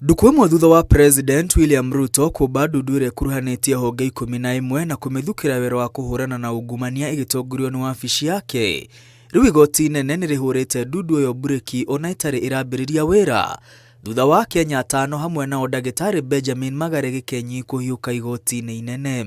Ndukwemwe thutha wa President William Ruto kuba ndundu iria kuruhanĩtie honge 11 na kumithukira wĩra wa kuhurana na ungumania igitongorio ni wabici yake. Riu igoti inene nirihurite ndundu iyo bureki ona itari irambĩrĩria wĩra thutha wa Kenya 5 hamwe na Ndagĩtarĩ Benjamin Magare Gikenyi kuhiuka igoti-inĩ inene.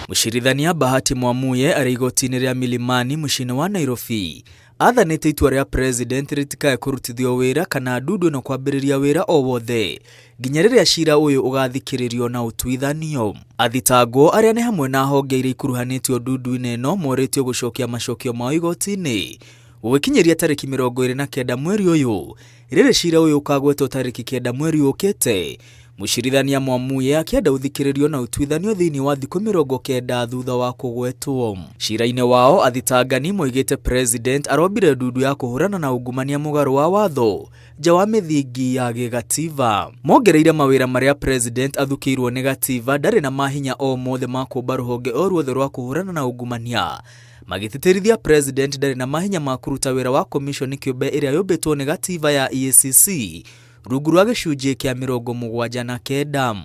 Mũcirithania Bahati Mwamuye ari igoti-inĩ rĩa Milimani mũciĩ-inĩ wa Nairobi athanĩte itua rĩa President ritikae kurutithio wĩra kana ndundu ĩno kwambĩrĩria wĩra o wothe nginya rĩrĩa cira ũyũ ũgathikĩrĩrio na ũtuithanio. Athitangwo arĩa nĩ hamwe na honge iria ikuruhanĩtio ndundu-inĩ ĩno morĩtio gũcokia macokio mao igoti-inĩ gũgĩkinyĩria tarĩki 29 mweri ũyũ rĩrĩ cira ũyũ ũkagwetwo tarĩki 9 mweri ũkĩte. Mũcirithania Mwamuye akĩenda ũthikĩrĩrio na ũtuithanio thĩinĩ wa thikũ 90 thutha wa kũgwetwo. Cira-inĩ wao athitangani moigĩte President arombire ndundu ya kũhũrana na ungumania mũgarũ wa watho nja wa mĩthingi ya gĩgatiba. Mongereire mawĩra marĩa President athukĩirwo nĩ gatiba ndarĩ na mahinya o mothe ma kũmba rũhonge o ruothe rwa kũhũrana na ungumania. Magĩtĩtĩrithia President ndarĩ na mahinya ma kũruta wĩra wa commission kĩũmbe ĩrĩa yũmbĩtwo nĩ gatiba ya EACC rungu rwa gĩcunjĩ kĩa 79.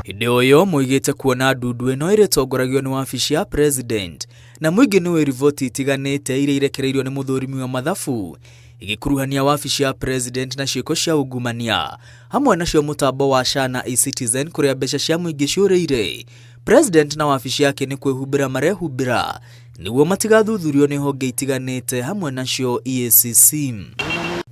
Hĩndĩ ũyũ moigĩte kuona ndundu ĩno ĩrĩtongoragio nĩ wabici ya President na mũingĩ nĩwe riboti itiganĩte iria irekereirio nĩ mũthũrimi wa mathabu igĩkuruhania wabici ya President na ciĩko cia ungumania hamwe nacio mũtambo wa SHA na eCitizen kũrĩa mbeca cia mũingĩ ciũrĩire. President na wabici yake nĩ kwĩhumbĩra marehumbĩra nĩguo matigathuthurio nĩ honge itiganĩte hamwe nacio EACC.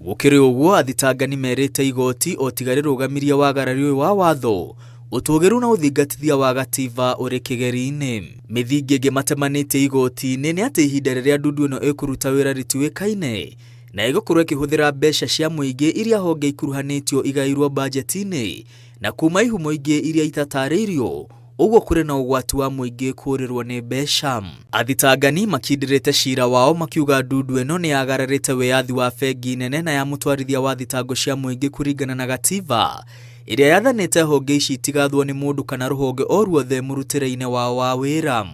Gũkĩrĩ ũguo athitangani merĩte igoti o tiga rĩrũgamirie wagarari ũyũ wa watho ũtũgĩru na ũthingatithia wa gatiba ũrĩ kĩgeri-inĩ. Mĩthingi ĩngĩ matemanĩtie igoti-inĩ nĩ atĩ ihinda rĩrĩa ndundu ĩno ĩkũruta wĩra rĩtiũĩkaine na ĩgũkorwo ĩkĩhũthĩra mbeca cia mũingĩ iria honge ikuruhanĩtio igairwo budget-inĩ na kuma ihumo ingĩ iria itatarĩirio, ũguo kũrĩ na ũgwati wa mũingĩ kũrĩrwo nĩ mbeca. Athitangani makindĩrĩte cira wao makiuga ndundu ĩno nĩ yagararĩte wĩyathi wa bengi nene na ya mũtwarithia wa thitango cia mũingĩ kũringana na gatiba ĩrĩa yathanĩte honge ici itigathwo nĩ mũndũ kana rũhonge o ruothe mũrutĩre-inĩ wao wa wĩra.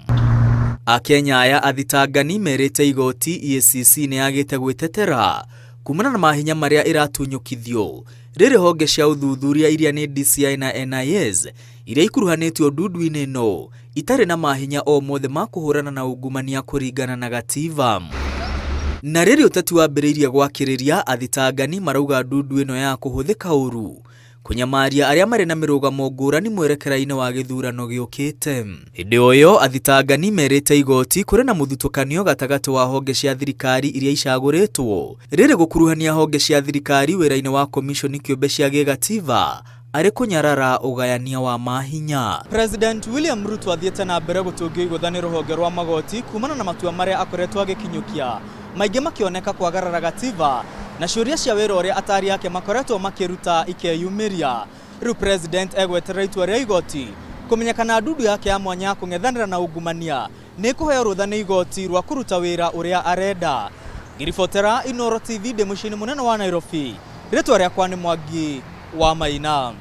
Akenya aya athitangani merĩte igoti EACC nĩ yagĩte gwĩtetera kumana na mahinya marĩa ĩratunyũkithio rĩrĩ honge cia ũthuthuria iria nĩ DCI na NIS iria ikuruhanĩtio ndundu-inĩ ĩno itarĩ na mahinya o mothe ma kũhũrana na ungumania kũringana na gatiba. Na rĩrĩ ũteti wambĩrĩirie gwakĩrĩria athitangani marauga ndundu ĩno ya kũhũthĩka ũru kunyamaria arĩa marĩ na mĩrũgamo ngũrani mwerekera-inĩ wa gĩthurano gĩũkĩte. Hĩndĩ ũyũ athitangani merĩte igoti kũrĩ na mũthutũkanio gatagatĩ wa honge cia thirikari iria icagũrĩtwo rĩrĩ gũkuruhania honge cia thirikari wĩra-inĩ wa commission kĩũmbe cia gĩgatiba arĩ kũnyarara ũgayania wa mahinya. President William Ruto athiĩte na mbere gũtũngio igũthanĩ rũhonge rwa magoti kumana na matua marĩa akoretwo agĩkinyũkia maingĩ makĩoneka kwagarara gatiba na ciũria cia wĩra ũrĩa atari yake makoretwo makĩruta ikeyumĩria. Rĩu President egweterera itua rĩa igoti kũmenya kana ndundu yake ya mwanya kũng'ethanĩra na ungumania nĩ kũheo rũtha nĩ igoti rwa kũruta wĩra ũrĩa arenda. Ngĩribotera Inooro TV ndĩ mũciĩ-inĩ mũnene wa Nairobi, rĩtwa rĩakwa nĩ Mwangi wa Maina.